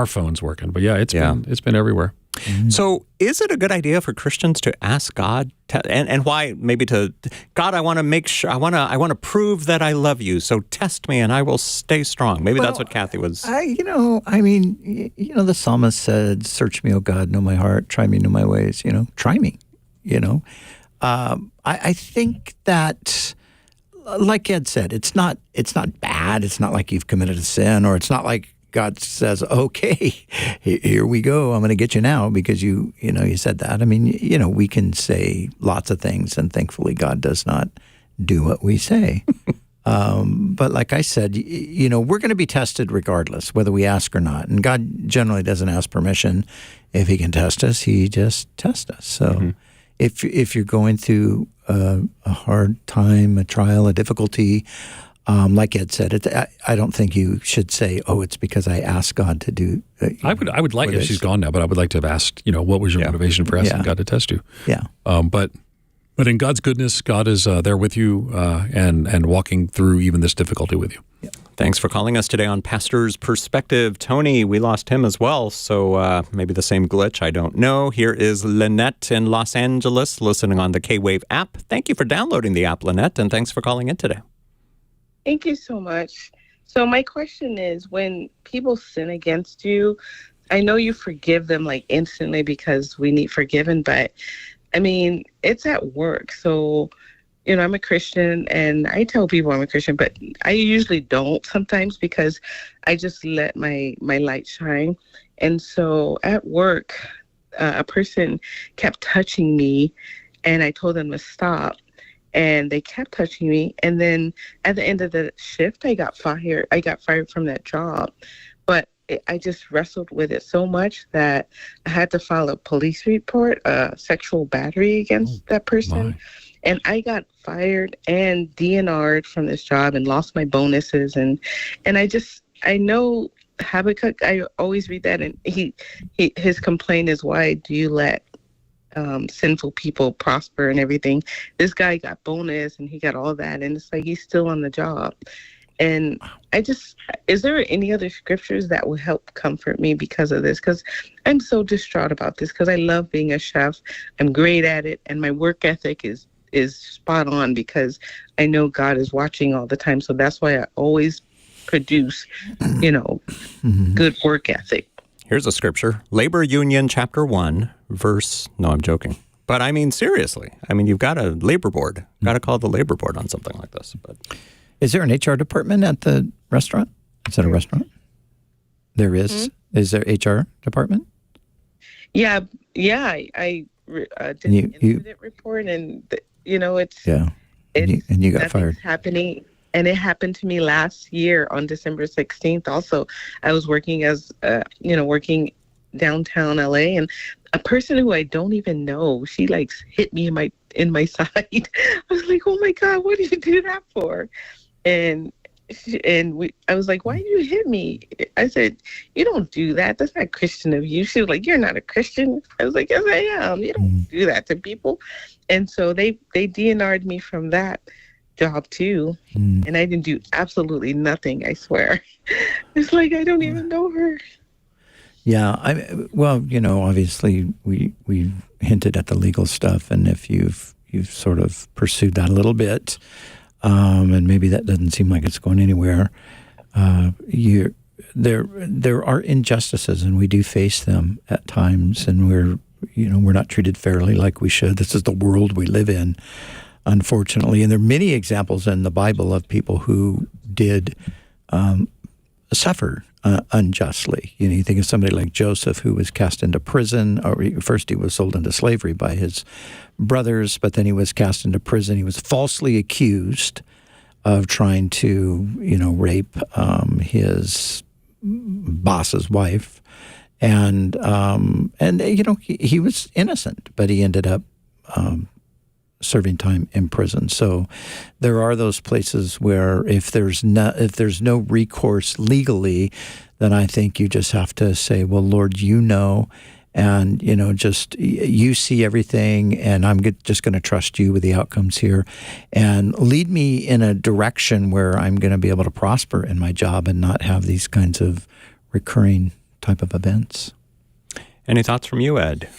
phones working. But yeah, it's been everywhere. Mm-hmm. So is it a good idea for Christians to ask God and why maybe to God, I want to make sure I want to prove that I love you. So test me and I will stay strong. Maybe that's what Kathy was. The psalmist said, "Search me, O God, know my heart, try me, know my ways." Try me. I think that, like Ed said, it's not bad. It's not like you've committed a sin, or it's not like God says, "Okay, here we go. I'm going to get you now because you said that." I mean, we can say lots of things, and thankfully, God does not do what we say. But like I said, we're going to be tested regardless, whether we ask or not. And God generally doesn't ask permission. If He can test us, He just tests us. So if you're going through a hard time, a trial, a difficulty, like Ed said, I don't think you should say, "Oh, it's because I asked God to do." I would like it. She's gone now, but I would like to have asked. What was your motivation for asking God to test you? Yeah. But in God's goodness, God is there with you and walking through even this difficulty with you. Yeah. Thanks for calling us today on Pastor's Perspective. Tony, we lost him as well, so maybe the same glitch. I don't know. Here is Lynette in Los Angeles listening on the K-Wave app. Thank you for downloading the app, Lynette, and thanks for calling in today. Thank you so much. So my question is, when people sin against you, I know you forgive them like instantly because we need forgiven, but I mean, it's at work. So, I'm a Christian and I tell people I'm a Christian, but I usually don't sometimes because I just let my light shine. And so at work, a person kept touching me and I told them to stop. And they kept touching me. And then at the end of the shift, I got fired. I got fired from that job. But I just wrestled with it so much that I had to file a police report, sexual battery against that person. My. And I got fired and DNR'd from this job and lost my bonuses. And I know Habakkuk, I always read that. And his complaint is, why do you let sinful people prosper and everything? This guy got bonus and he got all that, and it's like he's still on the job. And is there any other scriptures that will help comfort me because of this? Because I'm so distraught about this, because I love being a chef. I'm great at it, and my work ethic is spot on because I know God is watching all the time. So that's why I always produce, good work ethic. Here's a scripture, Labor Union chapter 1, verse, no, I'm joking. But I mean, seriously, you've got a labor board. Got to call the labor board on something like this. But is there an HR department at the restaurant? Is that a restaurant? There is. Is there HR department? Yeah. I did an incident report, and it's and you got fired. Happening, and it happened to me last year on December 16th. Also, I was working as working downtown LA, and a person who I don't even know, she like hit me in my side. I was like, oh my God, what did you do that for? I was like, why did you hit me? I said, you don't do that. That's not Christian of you. She was like, you're not a Christian. I was like, yes, I am. You don't do that to people. And so they DNR'd me from that job too. And I didn't do absolutely nothing, I swear. It's like, I don't even know her. Yeah. Obviously we've hinted at the legal stuff, and if you've sort of pursued that a little bit, and maybe that doesn't seem like it's going anywhere, there are injustices, and we do face them at times, and we're not treated fairly like we should. This is the world we live in, unfortunately. And there are many examples in the Bible of people who did suffer unjustly. You think of somebody like Joseph, who was cast into prison. First, he was sold into slavery by his brothers, but then he was cast into prison. He was falsely accused of trying to, rape his boss's wife, and he was innocent, but he ended up serving time in prison. So there are those places where if there's no recourse legally, then I think you just have to say, well, Lord, and just you see everything, and I'm just going to trust you with the outcomes here, and lead me in a direction where I'm going to be able to prosper in my job and not have these kinds of recurring type of events. Any thoughts from you, Ed?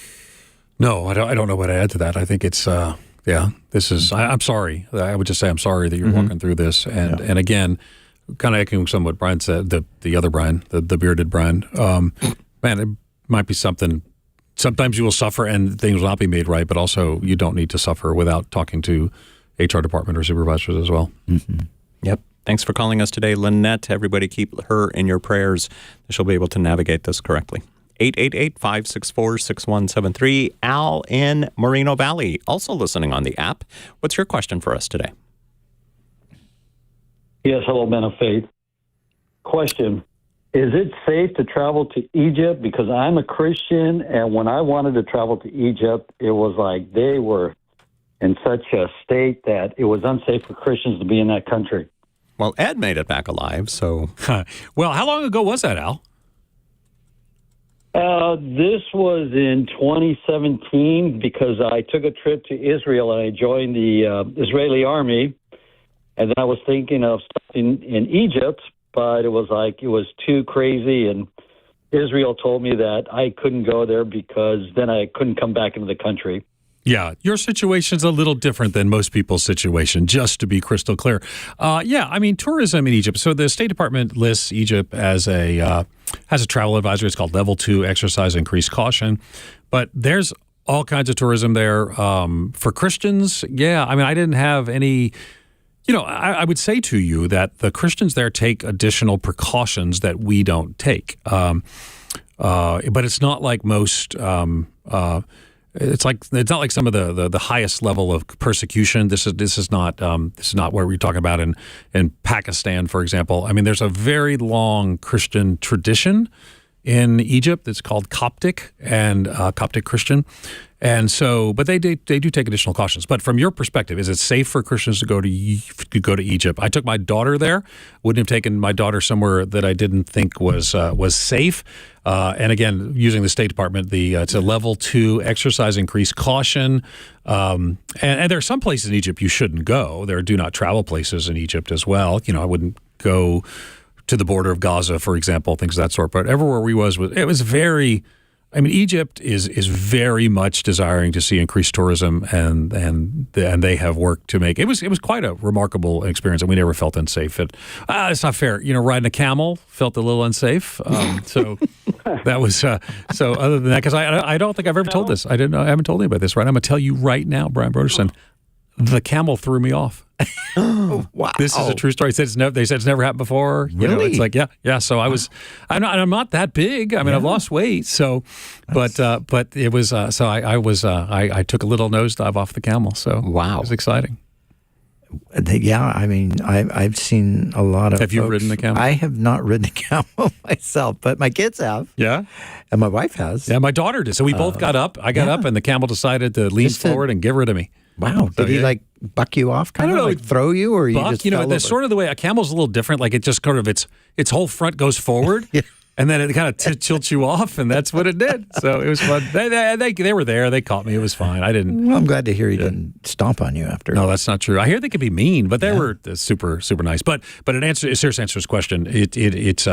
No, I don't know what to add to that. I think it's this is. I'm sorry. I would just say I'm sorry that you're walking through this, and again, kind of echoing some of what Brian said, the other Brian, the bearded Brian. Man, it might be something. Sometimes you will suffer and things will not be made right, but also you don't need to suffer without talking to HR department or supervisors as well. Mm-hmm. Yep. Thanks for calling us today, Lynette. Everybody keep her in your prayers. She'll be able to navigate this correctly. 888-564-6173. Al in Moreno Valley, also listening on the app. What's your question for us today? Yes, hello, Men of Faith. Question. Is it safe to travel to Egypt? Because I'm a Christian, and when I wanted to travel to Egypt, it was like they were in such a state that it was unsafe for Christians to be in that country. Well, Ed made it back alive, so... Well, how long ago was that, Al? This was in 2017 because I took a trip to Israel and I joined the Israeli army. And then I was thinking of something in Egypt, but it was too crazy. And Israel told me that I couldn't go there because then I couldn't come back into the country. Yeah, your situation's a little different than most people's situation, just to be crystal clear. Tourism in Egypt. So the State Department lists Egypt as has a travel advisory. It's called Level 2, Exercise Increased Caution. But there's all kinds of tourism there. For Christians, I didn't have any... I would say to you that the Christians there take additional precautions that we don't take. But it's not like most... It's not like some of the highest level of persecution. This is not what we're talking about in Pakistan, for example. I mean, there's a very long Christian tradition in Egypt. It's called Coptic and Coptic Christian, and so but they do take additional cautions. But from your perspective, is it safe for Christians to go to Egypt? I took my daughter there. Wouldn't have taken my daughter somewhere that I didn't think was safe. And again, using the State Department, it's a Level 2 Exercise Increased Caution. And there are some places in Egypt you shouldn't go. There are do not travel places in Egypt as well. I wouldn't go to the border of Gaza, for example, things of that sort. But everywhere we it was very... Egypt is very much desiring to see increased tourism, and they have worked to make it was quite a remarkable experience, and we never felt unsafe. It's not fair, riding a camel felt a little unsafe. So that was so. Other than that, because I don't think I've ever told this. I haven't told anybody this. Right, I'm going to tell you right now, Brian Broderson. the camel threw me off. Wow. This is a true story. They said it's never happened before. You know, Really? it's like, yeah. So I'm not that big. I mean, I've lost weight. So, but it was, I took a little nosedive off the camel. So Wow. it was exciting. Yeah, I mean, I've seen a lot of. Have you folks- ridden a camel? I have not ridden a camel myself, but my kids have, Yeah. and my wife has. Yeah. My daughter did. So we both got up. I got up and the camel decided to lean Just to- forward and get rid of me. Wow. Did he like buck you off? Kind I don't of know. like throw you, or you Buck, just you know, fell that's over? sort of the way a camel's a little different. Like it just kind of its whole front goes forward, and then it kind of tilts you off, and that's what it did. So it was fun. They were there. They caught me. It was fine. I didn't. Well, I'm glad to hear he didn't stomp on you after. No, that's not true. I hear they can be mean, but they were super nice. But a serious answer to this question. It's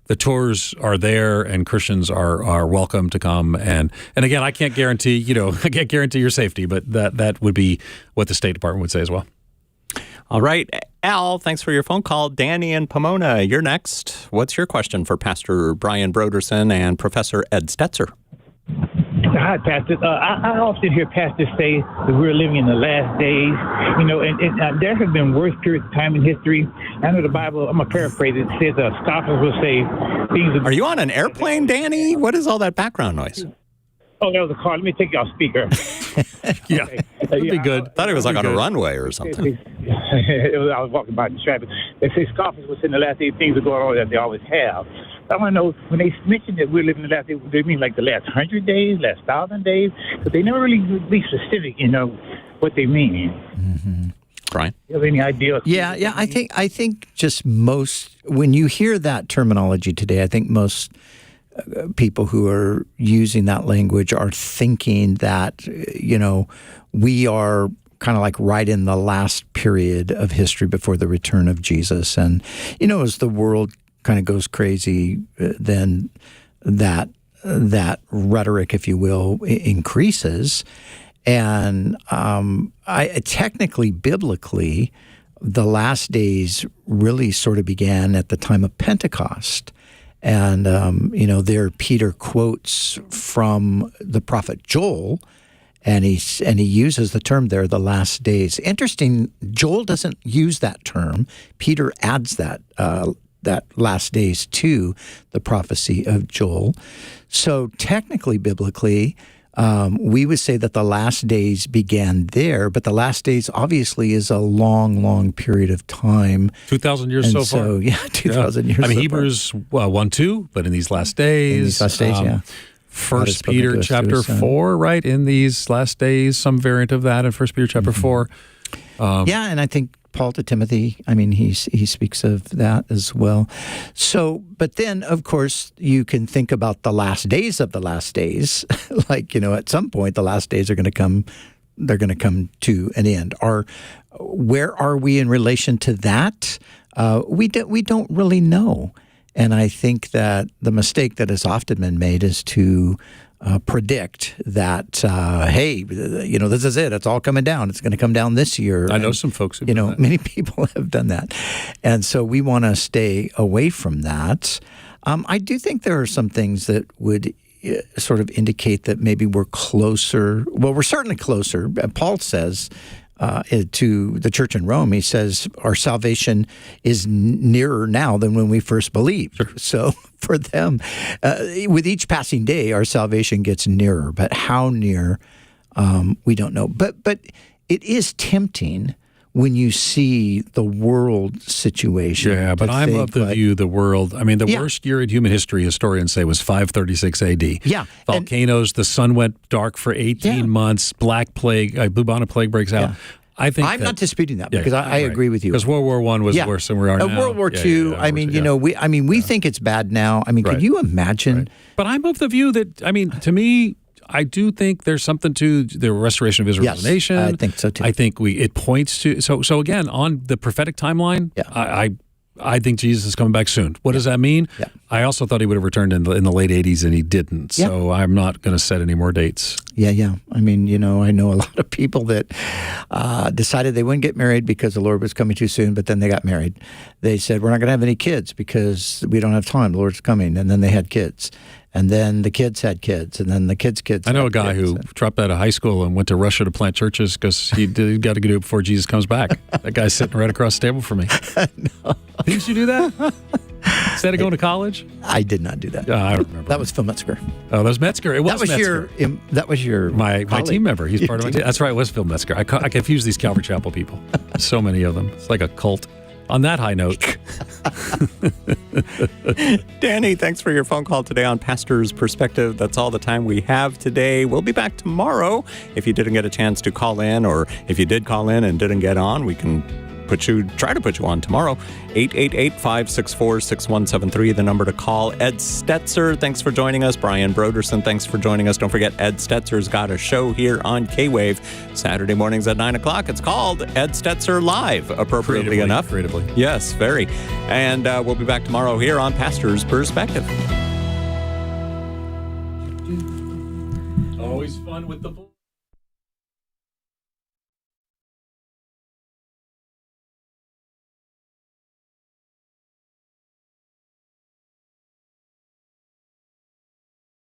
the tours are there, and Christians are welcome to come. And again, I can't guarantee your safety, but that would be what the State Department would say as well. All right, Al, thanks for your phone call. Danny and Pomona, you're next. What's your question for Pastor Brian Broderson and Professor Ed Stetzer? Hi, Pastor. I often hear pastors say that we're living in the last days, you know, and there have been worse periods of time in history. I know the Bible, I'm going to paraphrase it, says scoffers will say things. Are you on an airplane, Danny? What is all that background noise? Oh, that was a call. Let me take you off speaker. Yeah, that'd be good. I thought it was like on a runway or something. I was walking by the traffic. They say scoffers will say in the last days things are going on that they always have. I want to know, when they mention that we're living in the last days, do they mean like the last 100 days, last 1,000 days? But they never really be specific, you know, what they mean. Mm-hmm. Brian? Do you have any idea? Yeah. I think just most, when you hear that terminology today, I think most people who are using that language are thinking that, you know, we are kind of like right in the last period of history before the return of Jesus. And, you know, as the world kind of goes crazy, then that rhetoric, if you will, increases. And technically, biblically, the last days really sort of began at the time of Pentecost. And, you know, there Peter quotes from the prophet Joel, and he uses the term there, the last days. Interesting, Joel doesn't use that term. Peter adds that last days to the prophecy of Joel. So technically, biblically, we would say that the last days began there, but the last days obviously is a long, long period of time. 2,000 years And so far. So, yeah, 2,000 years I mean, so Hebrews 1:2, but in these last days. In these last days, yeah. God has First spoken Peter to us through chapter his Son. 4, right? In these last days, some variant of that in First Peter chapter 4. Yeah, and I think Paul to Timothy, I mean, he speaks of that as well. So, but then, of course, you can think about the last days of the last days. Like, you know, at some point, the last days are going to come. They're going to come to an end. Where are we in relation to that? We don't really know. And I think that the mistake that has often been made is to predict that, hey, you know, this is it. It's all coming down. It's going to come down this year. I know some folks who you know, many people have done that. And so we want to stay away from that. I do think there are some things that would sort of indicate that maybe we're closer. Well, we're certainly closer. Paul says to the church in Rome, he says, our salvation is nearer now than when we first believed. Sure. So for them, with each passing day, our salvation gets nearer. But how near, we don't know. But it is tempting when you see the world situation. Yeah, but I'm of the view the world, I mean, the worst year in human history, historians say, was 536 AD. Yeah. Volcanoes, the sun went dark for 18 months, Black Plague, bubonic plague breaks out. Yeah. I think I'm not disputing that because I right. agree with you. Because World War I was worse than we are now. World War II, I mean, you know, we think it's bad now. I mean, could you imagine? Right. But I'm of the view that, I mean, to me, I do think there's something to the restoration of Israel as a nation. I think so too. I think it points to so again on the prophetic timeline. Yeah. I think Jesus is coming back soon. What does that mean? Yeah. I also thought he would have returned in the late 80s, and he didn't. So I'm not going to set any more dates. Yeah. I mean, I know a lot of people that decided they wouldn't get married because the Lord was coming too soon, but then they got married. They said, we're not going to have any kids because we don't have time. The Lord's coming. And then they had kids. And then the kids had kids. And then the kids' kids I know a had guy kids. who dropped out of high school and went to Russia to plant churches because he got to do it before Jesus comes back. That guy's sitting right across the table from me. No. Didn't you do that? Instead of going to college? I did not do that. I don't remember. That was Phil Metzger. Oh, that was Metzger. It was That was Metzger. that was your My colleague. team member. He's part of my team. That's right. It was Phil Metzger. I confuse these Calvary Chapel people. So many of them. It's like a cult. On that high note. Danny, thanks for your phone call today on Pastor's Perspective. That's all the time we have today. We'll be back tomorrow. If you didn't get a chance to call in, or if you did call in and didn't get on, we can try to put you on tomorrow. 888-564-6173, the number to call. Ed Stetzer, thanks for joining us. Brian Broderson, thanks for joining us. Don't forget, Ed Stetzer's got a show here on K-Wave Saturday mornings at 9 o'clock. It's called Ed Stetzer Live, appropriately enough. Creatively. Yes, very. And we'll be back tomorrow here on Pastor's Perspective. Always fun with the